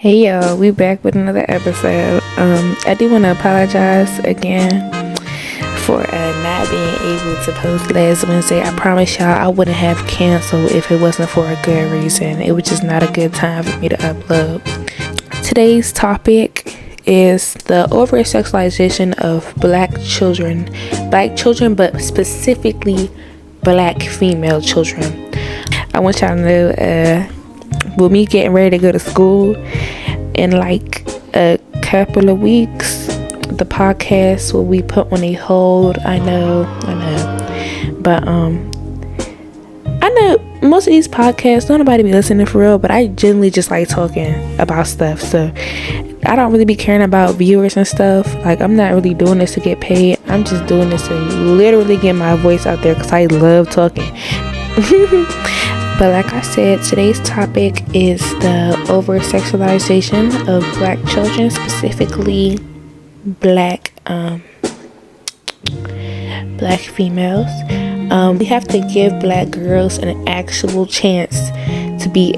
Hey y'all, we back with another episode. I do want to apologize again for not being able to post last Wednesday. I promise y'all I wouldn't have canceled if it wasn't for a good reason. It was just not a good time for me to upload. Today's topic is the over sexualization of black children, but specifically black female children. I want y'all to know with me getting ready to go to school in like a couple of weeks, the podcast will be put on a hold. I know, but I know most of these podcasts don't nobody be listening for real, but I generally just like talking about stuff, so I don't really be caring about viewers and stuff. Like, I'm not really doing this to get paid. I'm just doing this to literally get my voice out there because I love talking. But like I said, today's topic is the over-sexualization of black children, specifically black females. We have to give black girls an actual chance to be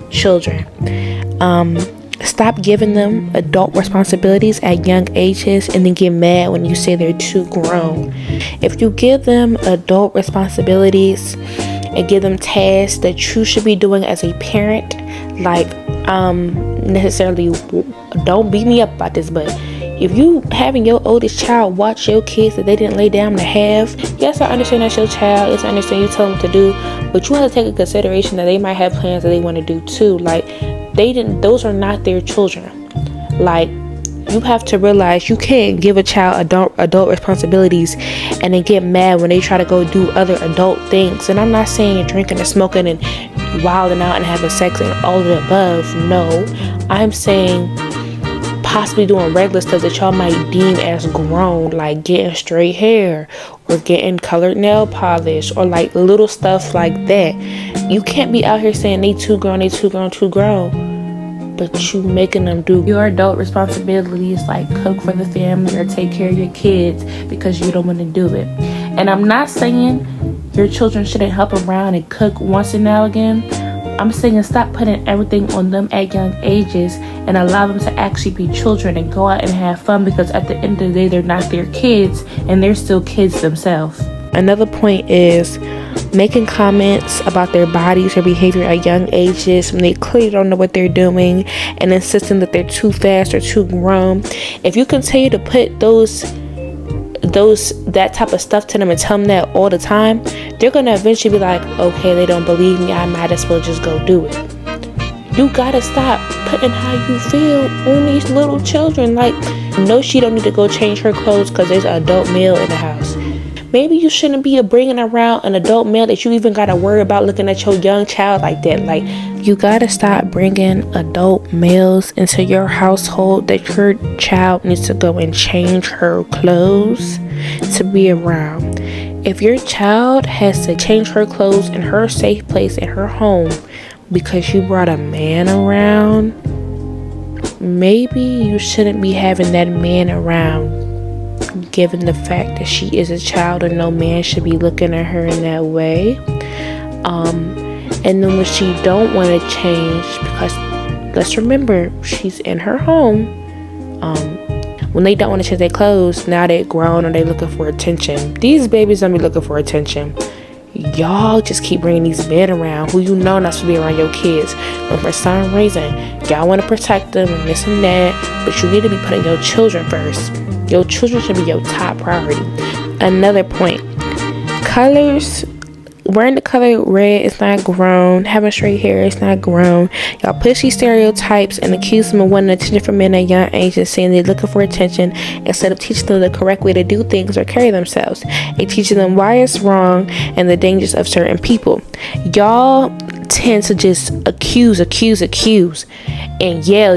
children. Stop giving them adult responsibilities at young ages and then get mad when you say they're too grown. If you give them adult responsibilities and give them tasks that you should be doing as a parent, like necessarily, don't beat me up about this, but if you having your oldest child watch your kids that they didn't lay down to have, yes, I understand that's your child, yes, I understand you tell them to do, but you have to take into consideration that they might have plans that they want to do too. Like, those are not their children. Like, you have to realize you can't give a child adult responsibilities and then get mad when they try to go do other adult things. And I'm not saying you're drinking and smoking and wilding out and having sex and all of the above. No, I'm saying possibly doing regular stuff that y'all might deem as grown, like getting straight hair or getting colored nail polish or like little stuff like that. You can't be out here saying they too grown, but you making them do your adult responsibilities, like cook for the family or take care of your kids because you don't want to do it. And I'm not saying your children shouldn't help around and cook once and now again. I'm saying stop putting everything on them at young ages and allow them to actually be children and go out and have fun, because at the end of the day, they're not their kids and they're still kids themselves. Another point is making comments about their bodies or behavior at young ages when they clearly don't know what they're doing and insisting that they're too fast or too grown. If you continue to put that type of stuff to them and tell them that all the time, they're gonna eventually be like, okay, they don't believe me, I might as well just go do it. You gotta stop putting how you feel on these little children. Like, no, she don't need to go change her clothes because there's an adult male in the house. Maybe you shouldn't be bringing around an adult male that you even gotta worry about looking at your young child like that. Like, you gotta stop bringing adult males into your household that your child needs to go and change her clothes to be around. If your child has to change her clothes in her safe place in her home because you brought a man around, maybe you shouldn't be having that man around, given the fact that she is a child and no man should be looking at her in that way. And then when she don't want to change, because let's remember, she's in her home, when they don't want to change their clothes, now they're grown or they looking for attention. These babies don't be looking for attention. Y'all just keep bringing these men around who you know not to be around your kids, but for some reason y'all want to protect them and this and that, but you need to be putting your children first. Your children should be your top priority. Another point, colors. Wearing the color red is not grown. Having straight hair is not grown. Y'all push these stereotypes and accuse them of wanting attention from men at young ages, saying they're looking for attention, instead of teaching them the correct way to do things or carry themselves, and teaching them why it's wrong and the dangers of certain people. Y'all tend to just accuse and yell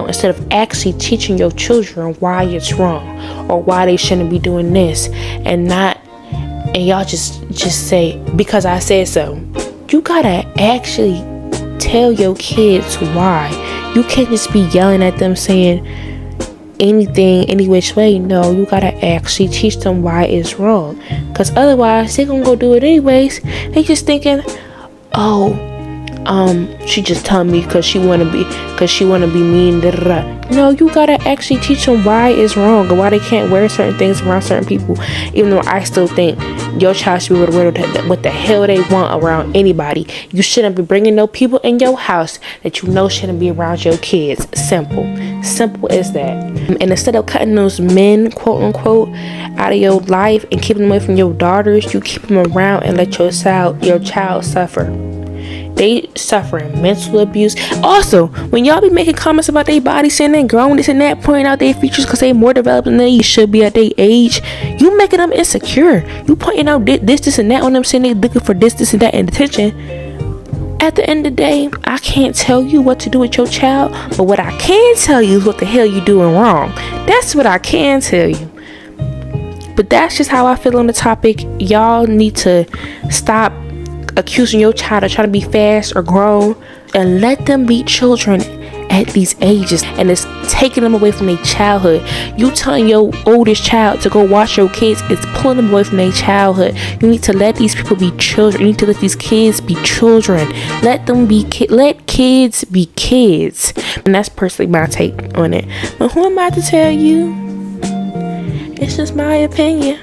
instead of actually teaching your children why it's wrong or why they shouldn't be doing this, and y'all just say, because I said so. You gotta actually tell your kids why. You can't just be yelling at them saying anything, any which way. No, you gotta actually teach them why it's wrong. Because otherwise, they're gonna go do it anyways. They just thinking, oh, she just tell me because she wanna be mean. Da, da, da. No, you gotta actually teach them why it's wrong and why they can't wear certain things around certain people. Even though I still think your child should be able to wear what the hell they want around anybody. You shouldn't be bringing no people in your house that you know shouldn't be around your kids. Simple as that. And instead of cutting those men, quote unquote, out of your life and keeping them away from your daughters, you keep them around and let your child suffer. They suffering mental abuse. Also, when y'all be making comments about their body, saying they grown, this and that, pointing out their features because they more developed than they should be at their age, you making them insecure. You pointing out this and that on them, saying they looking for this and that in attention. At the end of the day, I can't tell you what to do with your child, but what I can tell you is what the hell you doing wrong. That's what I can tell you. But that's just how I feel on the topic. Y'all need to stop accusing your child of trying to be fast or grown and let them be children at these ages, and it's taking them away from their childhood. You telling your oldest child to go watch your kids, it's pulling them away from their childhood. You need to let these people be children. You need to let these kids be children. Let kids be kids. And that's personally my take on it. But who am I to tell you? It's just my opinion.